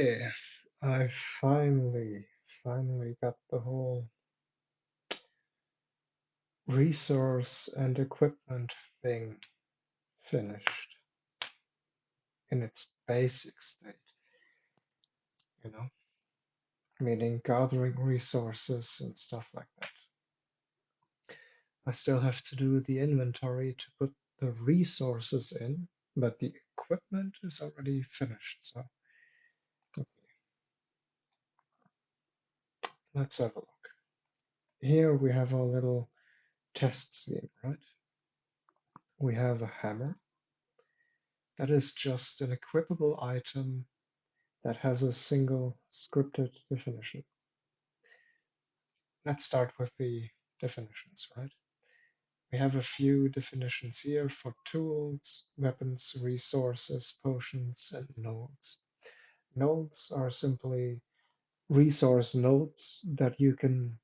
Yeah, I finally got the whole resource and equipment thing finished in its basic state, you know, meaning gathering resources and stuff like that. I still have to do the inventory to put the resources in, but the equipment is already finished. So okay, let's have a look. Here we have our little test scene, right? We have a hammer. That is just an equipable item that has a single scripted definition. Let's start with the definitions, right? We have a few definitions here for tools, weapons, resources, potions, and nodes. Nodes are simply resource nodes that you can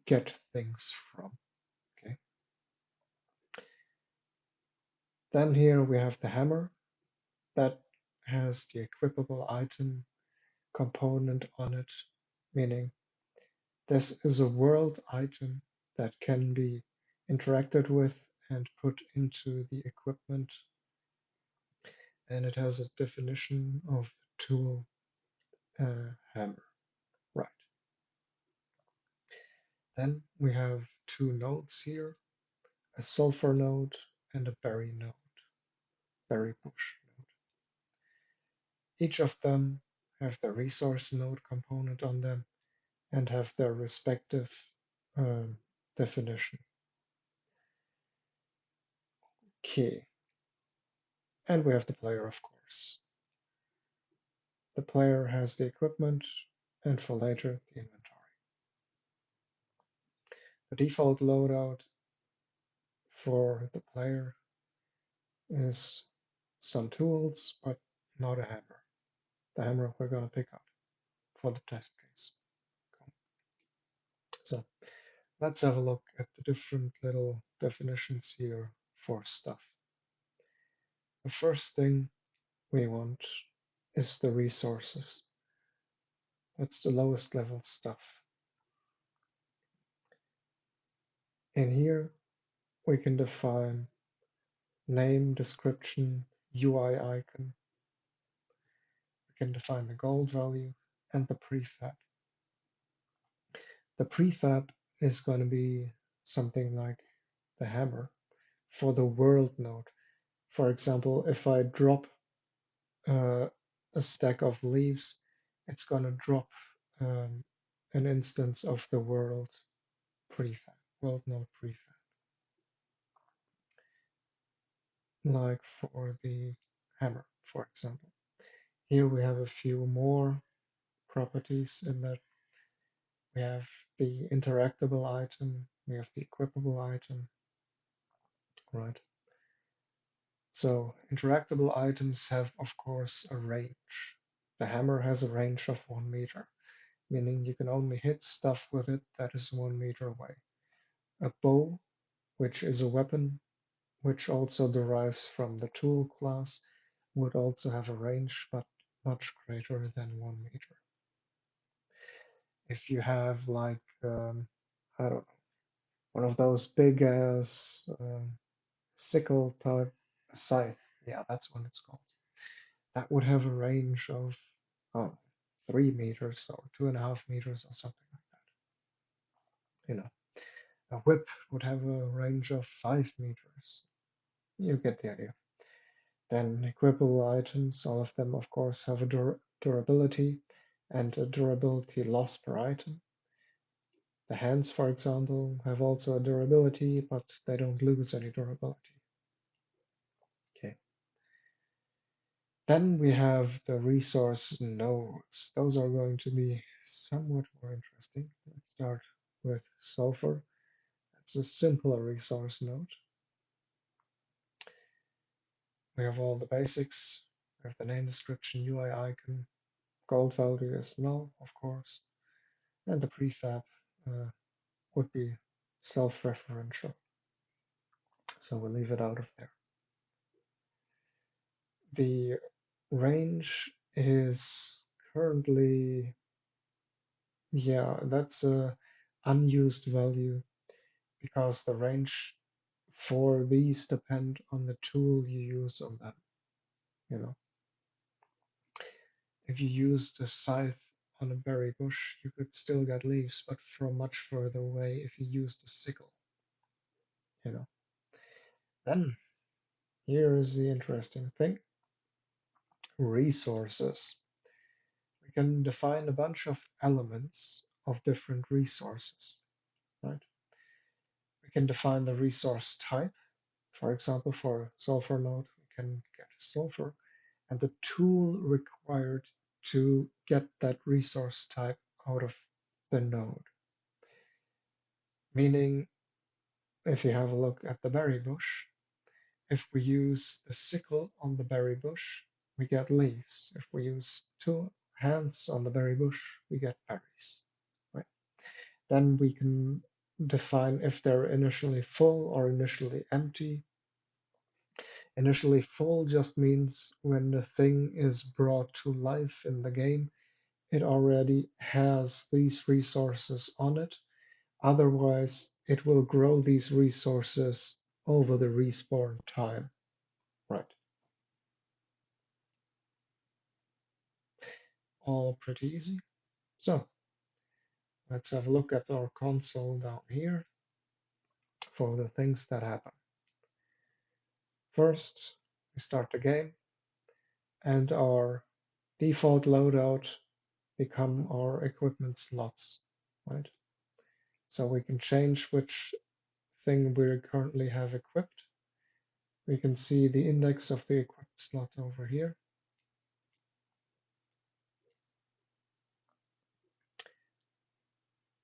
get things from. Okay. Then here we have the hammer that has the equipable item component on it, meaning this is a world item that can be interacted with and put into the equipment, and it has a definition of the tool hammer. Right. Then we have two nodes here, a sulfur node and a berry node, berry bush node. Each of them have the resource node component on them and have their respective um, definition. Okay. And we have the player, of course. The player has the equipment and for later the inventory. The default loadout for the player is some tools, but not a hammer. The hammer we're going to pick up for the test case. Cool. So let's have a look at the different little definitions here for stuff. The first thing we want is the resources. That's the lowest level stuff. In here, we can define name, description, UI icon. We can define the gold value and the prefab. The prefab is going to be something like the hammer for the world node. For example, if I drop uh, a stack of leaves, it's going to drop um, an instance of the world prefab, world node prefab. Like for the hammer, for example. Here we have a few more properties in that we have the interactable item, we have the equipable item, right? So interactable items have, of course, a range. The hammer has a range of 1 meter, meaning you can only hit stuff with it that is 1 meter away. A bow, which is a weapon, which also derives from the tool class, would also have a range, but much greater than 1 meter. If you have like, I don't know, one of those big ass sickle type scythe, yeah, that's what it's called. That would have a range of oh, 3 meters or 2.5 meters or something like that. A whip would have a range of 5 meters. You get the idea. Then equipable items, all of them, of course, have a durability and a durability loss per item. The hands, for example, have also a durability, but they don't lose any durability. Okay. Then we have the resource nodes. Those are going to be somewhat more interesting. Let's start with sulfur. That's a simpler resource node. We have all the basics. We have the name description, UI icon, gold value is null, of course, and the prefab uh, would be self-referential. So we'll leave it out of there. The range is currently, yeah, that's a unused value because the range for these depend on the tool you use on them. You know, if you used a scythe on a berry bush, you could still get leaves, but from much further away if you used a sickle, you know. Then here is the interesting thing, resources. We can define a bunch of elements of different resources, right? We can define the resource type. For example, for sulfur node, we can get sulfur and the tool required to get that resource type out of the node. Meaning, if you have a look at the berry bush, if we use the sickle on the berry bush, we get leaves. If we use two hands on the berry bush, we get berries. Right? Then we can define if they're initially full or initially empty. Initially full just means when the thing is brought to life in the game, it already has these resources on it. Otherwise, it will grow these resources over the respawn time. Right. All pretty easy. So let's have a look at our console down here for the things that happen. First, we start the game and our default loadout become our equipment slots, right? So we can change which thing we currently have equipped. We can see the index of the equipped slot over here.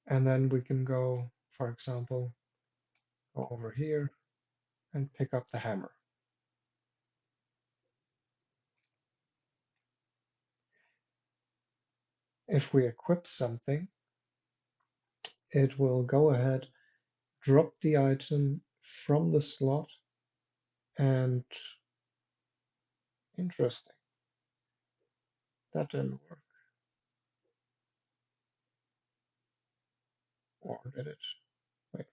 And then we can go, for example, go over here and pick up the hammer. If we equip something, it will go ahead, drop the item from the slot, and interesting, that didn't work. Or did it? Wait,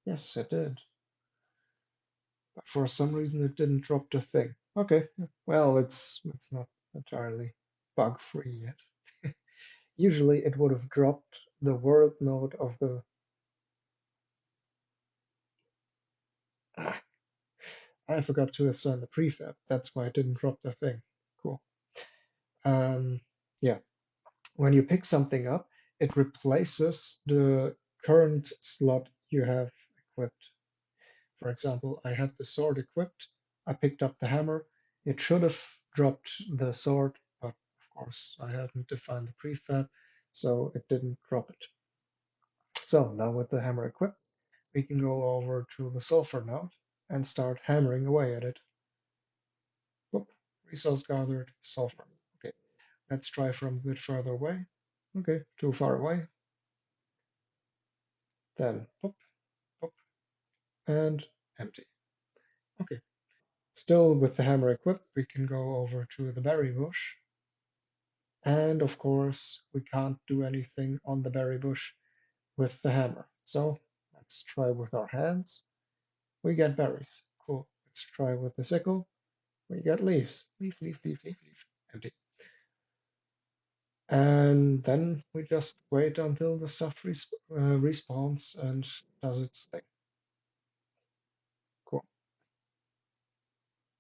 yes, it did. But for some reason it didn't drop the thing. Okay, well, it's not entirely bug-free yet. Usually it would have dropped the world node of the. Ah, I forgot to assign the prefab. That's why it didn't drop the thing. Cool. Yeah, when you pick something up, it replaces the current slot you have equipped. For example, I had the sword equipped. I picked up the hammer. It should have dropped the sword, but of course I hadn't defined the prefab, so it didn't drop it. So now with the hammer equipped, we can go over to the sulfur node and start hammering away at it. Whoop, resource gathered, sulfur. Okay, let's try from a bit further away. Okay, too far away. Then pop, pop, and empty. Okay, still with the hammer equipped, we can go over to the berry bush. And of course, we can't do anything on the berry bush with the hammer. So let's try with our hands. We get berries. Cool. Let's try with the sickle. We get leaves. Leaf, leaf, leaf, leaf, leaf. Empty. And then we just wait until the stuff respawns and does its thing.